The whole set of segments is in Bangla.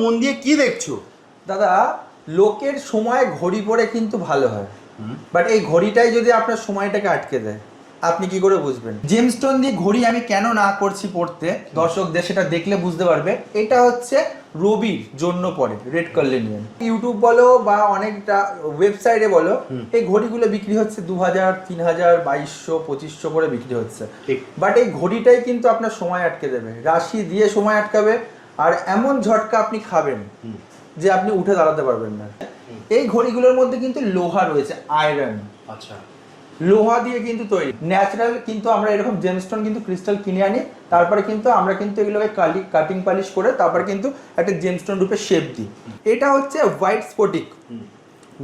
মন দিয়ে কি দেখছো? দাদা, লোকের সময় ঘড়ি পরে কিন্তু ভালো হয়, বাট এই ঘড়িটাই যদি আপনার সময়টাকে আটকে দেয়, আপনি কি করে বুঝবেন? জেমস্টোন দিয়ে ঘড়ি আমি কেন না করছি পড়তে, দর্শকদের সেটা দেখলে বুঝতে পারবে। এটা হচ্ছে রবির জন্য পড়ে, রেড কার্লিনিয়ান। ইউটিউব বলো বা অনেকটা ওয়েবসাইটে বলো, এই ঘড়িগুলো বিক্রি হচ্ছে 2000, 3000, 2200, 2500 করে বিক্রি হচ্ছে। বাট এই ঘড়িটাই কিন্তু আপনার সময় আটকে দেবে, রাশি দিয়ে সময় আটকাবে, আর এমন ঝটকা আপনি খাবেন যে আপনি উঠে দাঁড়াতে পারবেন না। এই ঘড়িগুলোর মধ্যে কিন্তু লোহা রয়েছে, আয়রন। আচ্ছা, লোহা দিয়ে কিন্তু তৈরি, ন্যাচারাল। কিন্তু আমরা এরকম জেমস্টোন কিন্তু ক্রিস্টাল কিনে আনি, তারপরে কিন্তু আমরা কিন্তু এগুলোকে কাটিং পালিশ করে তারপরে কিন্তু একটা জেমস্টোন রূপে শেপ দিই। এটা হচ্ছে হোয়াইট স্ফটিক,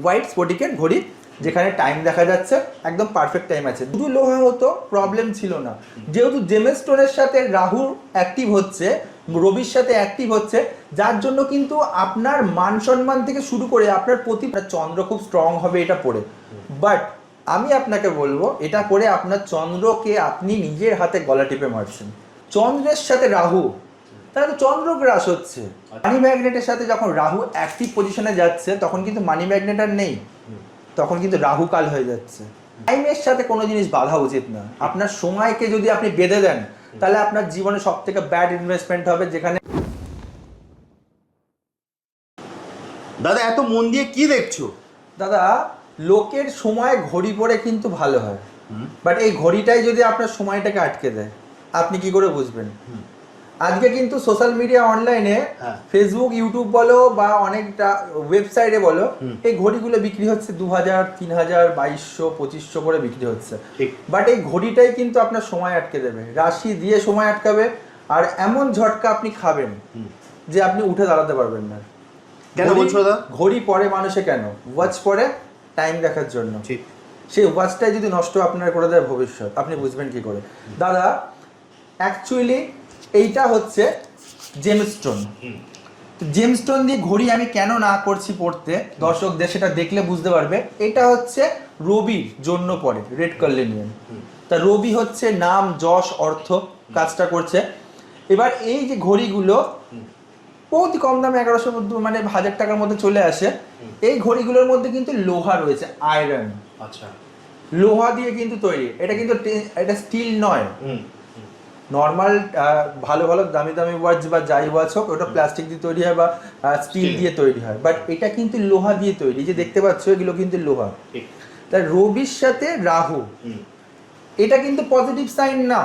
হোয়াইট স্ফটিকের ঘড়ি, যেখানে টাইম দেখা যাচ্ছে একদম পারফেক্ট টাইম আছে। শুধু লোহা হতো প্রবলেম ছিল না, যেহেতু জেমস্টোনের সাথে রাহু অ্যাক্টিভ হচ্ছে, রবির সাথে অ্যাক্টিভ হচ্ছে, যার জন্য কিন্তু আপনার মান সম্মান থেকে শুরু করে আপনার প্রতি চন্দ্র খুব স্ট্রং হবে এটা পড়ে। বাট আমি আপনাকে বলবো, এটা পরে আপনার চন্দ্রকে আপনি নিজের হাতে গলা টিপে মারছেন। চন্দ্রের সাথে রাহু, তাহলে তো চন্দ্র গ্রাস হচ্ছে। মানি ম্যাগনেটের সাথে যখন রাহু অ্যাক্টিভ পজিশনে যাচ্ছে, তখন কিন্তু মানি ম্যাগনেট আর নেই, তখন কিন্তু রাহু কাল হয়ে যাচ্ছে। টাইমের সাথে কোনো জিনিস বাঁধা উচিত না। আপনার সময়কে যদি আপনি বেঁধে দেন, তাহলে আপনার জীবনে সব থেকে ব্যাড ইনভেস্টমেন্ট হবে। যেখানে দাদা এত মন দিয়ে কি দেখছো? দাদা, লোকের সময় ঘড়ি পরে কিন্তু ভালো হয়, বাট এই ঘড়িটাই যদি আপনার সময়টাকে আটকে দেয়, আপনি কি করে বুঝবেন? আজকে কিন্তু সোশ্যাল মিডিয়া অনলাইনে, ফেসবুক, ইউটিউব বলো বা অনেকটা ওয়েবসাইটে বলো, এই ঘড়িগুলো বিক্রি হচ্ছে 2000, 3000, 2200, 2500 করে বিক্রি হচ্ছে। বাট এই ঘড়িটাই কিন্তু আপনার সময় আটকে দেবে, রাশি দিয়ে সময় আটকাবে, আর এমন ঝটকা আপনি খাবেন যে আপনি উঠে দাঁড়াতে পারবেন না। কেন বলছো দাদা? ঘড়ি পরে মানুষে কেন? ওয়াচ পরে টাইম দেখার জন্য। সেই ওয়াচটাই যদি নষ্ট আপনার করে দেয় ভবিষ্যৎ, আপনি বুঝবেন কি করে? দাদা, অ্যাকচুয়ালি এইটা হচ্ছে জেমস্টোন। জেমস্টোন দিয়ে ঘড়ি আমি কেন না করছি পড়তে, দর্শকদের সেটা দেখলে বুঝতে পারবে। এটা হচ্ছে রবির জন্য পড়ে, রেড কার্লিনিয়ান। তা রবি হচ্ছে নাম, যশ, অর্থ কাজটা করছে। এবার এই যে ঘড়িগুলো বহুত কম দামে, 1100, মানে 1000 টাকার মধ্যে চলে আসে। এই ঘড়িগুলোর মধ্যে কিন্তু লোহা রয়েছে, আয়রন। আচ্ছা, লোহা দিয়ে কিন্তু তৈরি, এটা কিন্তু এটা স্টিল নয়। নর্মাল ভালো ভালো দামি দামি ওয়াচ বা যাই ওয়াচ হোক, ওটা প্লাস্টিক দিয়ে তৈরি হয় বা স্টিল দিয়ে তৈরি হয়, বাট এটা কিন্তু লোহা দিয়ে তৈরি। যে দেখতে পাচ্ছ এগুলো কিন্তু লোহা। তা রবির সাথে রাহু, এটা কিন্তু পজিটিভ সাইন না।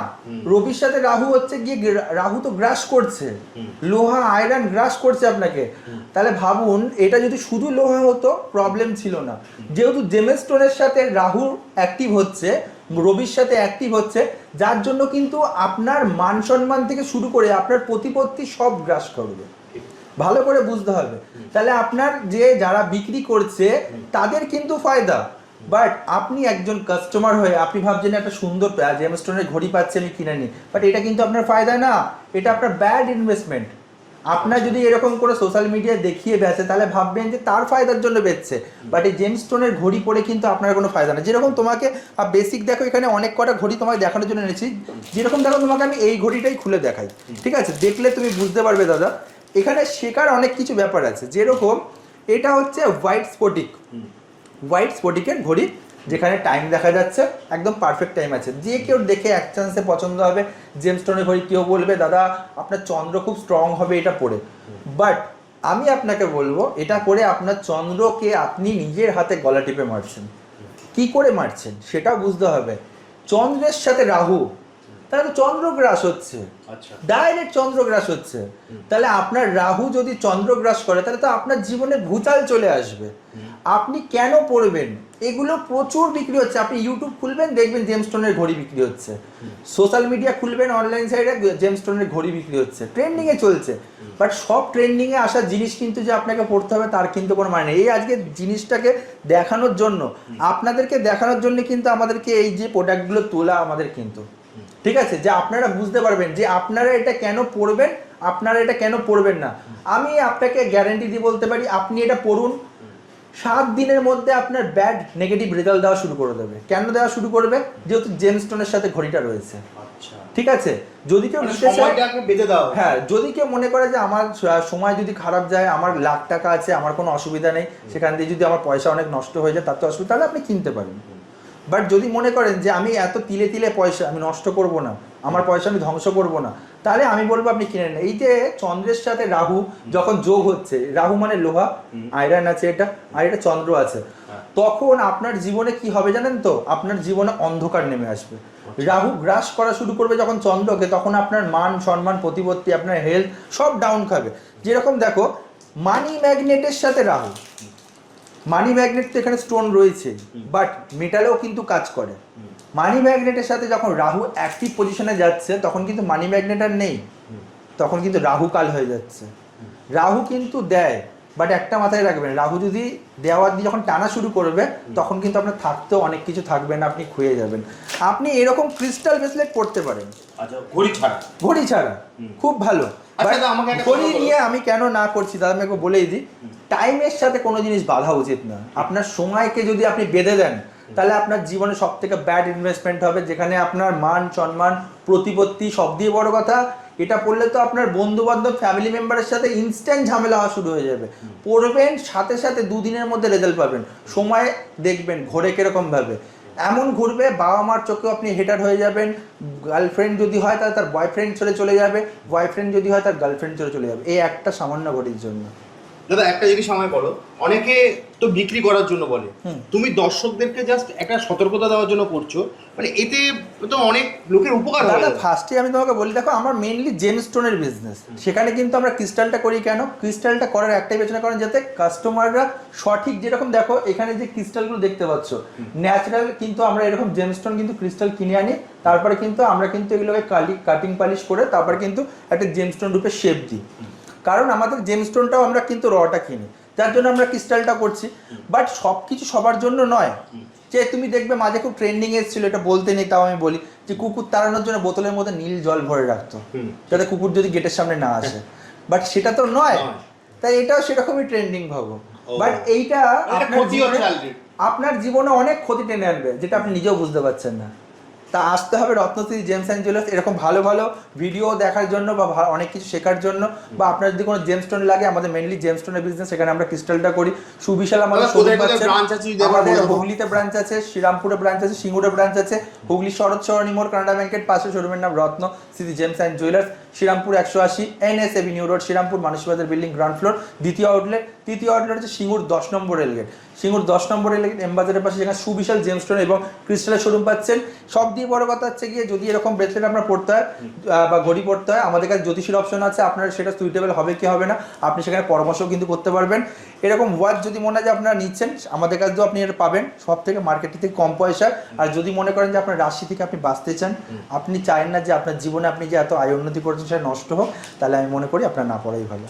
রবির সাথে রাহু হচ্ছে গিয়ে, রাহু তো গ্রাস করছে, লোহা আয়রন গ্রাস করছে আপনাকে। তাহলে ভাবুন, এটা যদি শুধু লোহা হতো প্রবলেম ছিল না, যেহেতু জেমস্টোনের সাথে রাহু অ্যাক্টিভ হচ্ছে, রবির সাথে অ্যাক্টিভ হচ্ছে, যার জন্য কিন্তু আপনার মান সম্মান থেকে শুরু করে আপনার প্রতিপত্তি সব গ্রাস করবে। ভালো করে বুঝতে হবে। তাহলে আপনার যে যারা বিক্রি করছে তাদের কিন্তু ফায়দা, বাট আপনি একজন কাস্টমার হয়ে আপনি ভাবছেন একটা সুন্দর জেমস্টোনের ঘড়ি পাচ্ছি আমি কিনে নিই, বাট এটা কিন্তু আপনার ফায়দা না, এটা আপনার ব্যাড ইনভেস্টমেন্ট। আপনার যদি এরকম করে সোশ্যাল মিডিয়ায় দেখিয়ে বেচে, তাহলে ভাববেন যে তার ফায়দার জন্য বেচছে, বাট এই জেমস্টোনের ঘড়ি পরে কিন্তু আপনার কোনো ফায়দা না। যেরকম তোমাকে বেসিক দেখো, এখানে অনেক কটা ঘড়ি তোমাকে দেখানোর জন্য এনেছি। যেরকম দেখো, তোমাকে আমি এই ঘড়িটাই খুলে দেখাই, ঠিক আছে? দেখলে তুমি বুঝতে পারবে দাদা, এখানে শেখার অনেক কিছু ব্যাপার আছে। যেরকম এটা হচ্ছে হোয়াইট স্ফটিক, হোয়াইট স্ফটিকের ঘড়ি, যেখানে টাইম দেখা যাচ্ছে একদম পারফেক্ট টাইম আছে। যে কেউ দেখে এক চান্সে পছন্দ হবে জেমস্টোনের ঘড়ি। কেউ বলবে দাদা আপনার চন্দ্র খুব স্ট্রং হবে এটা পরে, বাট আমি আপনাকে বলবো, এটা পরে আপনার চন্দ্রকে আপনি নিজের হাতে গলা টিপে মারছেন। কি করে মারছেন সেটাও বুঝতে হবে। চন্দ্রের সাথে রাহু, তাহলে তো চন্দ্রগ্রাস হচ্ছে, ডাইরেক্ট চন্দ্রগ্রাস হচ্ছে। তাহলে আপনার রাহু যদি চন্দ্রগ্রাস করে, তাহলে তো আপনার জীবনে ভূচাল চলে আসবে। আপনি কেন পড়বেন? এগুলো প্রচুর বিক্রি হচ্ছে। আপনি ইউটিউব খুলবেন, দেখবেন জেমস্টোনের ঘড়ি বিক্রি হচ্ছে। সোশ্যাল মিডিয়া খুলবেন, অনলাইন সাইডে জেমস্টোনের ঘড়ি বিক্রি হচ্ছে, ট্রেন্ডিংয়ে চলছে। বাট সব ট্রেন্ডিংয়ে আসা জিনিস কিন্তু যে আপনাকে পড়তে হবে তার কিন্তু কোনো মানে নেই। এই আজকে জিনিসটাকে দেখানোর জন্য, আপনাদেরকে দেখানোর জন্য কিন্তু আমাদেরকে এই যে প্রোডাক্টগুলো তোলা আমাদের কিন্তু, ঠিক আছে? যে আপনারা বুঝতে পারবেন যে আপনারা এটা কেন পড়বেন, আপনারা এটা কেন পড়বেন না। আমি আপনাকে গ্যারেন্টি দিয়ে বলতে পারি, আপনি এটা পড়ুন, 7 দিনের মধ্যে আপনার ব্যাড নেগেটিভ রেজাল্ট দেওয়া শুরু করে দেবে। কেন দেওয়া শুরু করবে? যেহেতু জেমস্টোনের সাথে ঘড়িটা রয়েছে। আচ্ছা, ঠিক আছে, যদি কেউ নিতে চায়, সময়টাকে বেঁধে দাও। হ্যাঁ, যদি কেউ মনে করে যে আমার সময় যদি খারাপ যায়, আমার লাখ টাকা আছে, আমার কোনো অসুবিধা নেই, সেখান দিয়ে যদি আমার পয়সা অনেক নষ্ট হয়ে যায় তাতে অসুবিধা, তাহলে আপনি কিনতে পারেন। বাট যদি মনে করেন যে আমি এত তিলে তিলে পয়সা আমি নষ্ট করব না, আমার পয়সা আমি ধ্বংস করব না, তাহলে আমি বলবো আপনি কিনে নেন। এই যে চন্দ্রের সাথে রাহু যখন যোগ হচ্ছে, রাহু মানে লোহা, আয়রন আছে এটা, আর এটা চন্দ্র আছে, তখন আপনার জীবনে কি হবে জানেন তো? আপনার জীবনে অন্ধকার নেমে আসবে। রাহু গ্রাস করা শুরু করবে যখন চন্দ্রকে, তখন আপনার মান সম্মান প্রতিপত্তি, আপনার হেলথ সব ডাউন খাবে। যেরকম দেখো, মানি ম্যাগনেটের সাথে রাহু, মানি ম্যাগনেট তো এখানে স্টোন রয়েছে, বাট মেটালেও কিন্তু কাজ করে। মানি ম্যাগনেটের সাথে যখন রাহু অ্যাক্টিভ পজিশনে যাচ্ছে, তখন কিন্তু মানি ম্যাগনেট আর নেই, তখন কিন্তু রাহু কাল হয়ে যাচ্ছে। রাহু কিন্তু দেয়, বাট একটা মাথায় রাখবেন, রাহু যদি দেওয়ার দিয়ে যখন টানা শুরু করবে, তখন কিন্তু আপনার থাকতেও অনেক কিছু থাকবে না, আপনি খুয়ে যাবেন। আপনি এরকম ক্রিস্টাল ব্রেসলেট পড়তে পারেন। আচ্ছা, ঘড়ি ছাড়া? ঘড়ি ছাড়া খুব ভালো। আচ্ছা, আমাকে একটা ঘড়ি নিয়ে আমি কেন না করছি দাদা, আমি বলেই দিই, টাইমের সাথে কোনো জিনিস বাঁধা উচিত না। আপনার সময়কে যদি আপনি বেঁধে দেন, তাহলে আপনার জীবনে সব থেকে ব্যাড ইনভেস্টমেন্ট হবে, যেখানে আপনার মান সম্মান প্রতিপত্তি সব দিয়ে বড় কথা, এটা পড়লে তো আপনার বন্ধু বান্ধব ফ্যামিলি মেম্বারের সাথে ইনস্ট্যান্ট ঝামেলা হওয়া শুরু হয়ে যাবে। পড়বেন, সাথে সাথে 2 দিনের মধ্যে রেজাল্ট পাবেন। সময় দেখবেন ঘোরে কিরকম ভাবে, এমন ঘুরবে বাবা মার চোখেও আপনি হেটার হয়ে যাবেন। গার্লফ্রেন্ড যদি হয় তাহলে তার বয়ফ্রেন্ড ছেড়ে চলে যাবে, বয়ফ্রেন্ড যদি হয় তার গার্লফ্রেন্ড ছেড়ে চলে যাবে, এই একটা সামান্য ঘড়ির জন্য। দাদা একটা জিনিস আমায় বলো, অনেকে তো বিক্রি করার জন্য বলে, তুমি দর্শকদেরকে জাস্ট একটা সতর্কতা দেওয়ার জন্য করছো, মানে এতে তো অনেক লোকের উপকার হবে। দাদা ফার্স্টে আমি তোমাকে বলি, দেখো আমার মেইনলি জেমস্টোনের বিজনেস, সেখানে কিন্তু আমরা ক্রিস্টালটা করি। কেন ক্রিস্টালটা করার একটাই পেছনে কারণ, যাতে কাস্টমাররা সঠিক, যেরকম দেখো এখানে যে ক্রিস্টালগুলো দেখতে পাচ্ছ ন্যাচারাল, কিন্তু আমরা এরকম জেমস্টোন কিন্তু ক্রিস্টাল কিনে আনি, তারপরে কিন্তু আমরা কিন্তু এগুলোকে কাটিং পালিশ করে তারপরে কিন্তু একটা জেমস্টোন রূপে শেপ দিই। কারণ আমাদের জেমস্টোনটাও আমরা কিন্তু রটা কিনি, যার জন্য আমরা ক্রিস্টালটা করছি। বাট সব কিছু সবার জন্য নয়। যে তুমি দেখবে মাঝে খুব ট্রেন্ডিং এসেছিল, এটা বলতে নেই তাও আমি বলি, যে কুকুর তাড়ানোর জন্য বোতলের মধ্যে নীল জল ভরে রাখতো, যাতে কুকুর যদি গেটের সামনে না আসে। বাট সেটা তো নয়, তাই এটাও সেরকমই ট্রেন্ডিং ভাবো। বাট এইটা আপনার জীবনে অনেক ক্ষতি টেনে আনবে, যেটা আপনি নিজেও বুঝতে পারছেন না। তা আসতে হবে রত্নশ্রী জেমস অ্যান্ড জুয়েলার্স, এরকম ভালো ভালো ভিডিও দেখার জন্য বা অনেক কিছু শেখার জন্য। বা আপনার যদি কোনো জেমস্টোন লাগে, আমাদের মেইনলি জেমস্টোনের বিজনেস, সেখানে আমরা ক্রিস্টালটা করি। সুবিশাল আমাদের আমাদের হুগলিতে ব্রাঞ্চ আছে, শ্রীরামপুরে ব্রাঞ্চ আছে, সিঙ্গুরে ব্রাঞ্চ আছে, হুগলি শরৎ সরণী মোড় কানাডা ব্যাংকের পাশে শোরুমের নাম Ratna Shree gems and jewellers, Serampore 180 NS avenue road, Serampore Manasibazar building ground floor, দ্বিতীয় আউটলেট। তৃতীয় আউটলেট হচ্ছে সিঙ্গুর 10 নম্বর রেলগেট, সিঙ্গুর 10 নম্বর রেলগেট এমবাজারের পাশে, যেখানে সুবিশাল জেমস্টোন এবং ক্রিস্টালের শোরুম পাচ্ছেন। সব দিয়ে বড় কথা হচ্ছে গিয়ে, যদি এরকম ব্রেসলেট আপনার পড়তে হয় বা ঘড়ি পড়তে হয়, আমাদের কাছে জ্যোতিষীর অপশন আছে, আপনার সেটা সুইটেবল হবে কি হবে না আপনি সেখানে পরামর্শও কিন্তু করতে পারবেন। এরকম ওয়াচ যদি মনে হয় যে আপনারা নিচ্ছেন, আমাদের কাছে তো আপনি এটা পাবেন সব থেকে মার্কেট থেকে কম পয়সায়। আর যদি মনে করেন যে আপনার রাশি থেকে আপনি বাঁচতে চান, আপনি চান না যে আপনার জীবনে আপনি যে এত আয় উন্নতি করছেন সেটা নষ্ট হোক, তাহলে আমি মনে করি আপনার না পড়াই ভালো।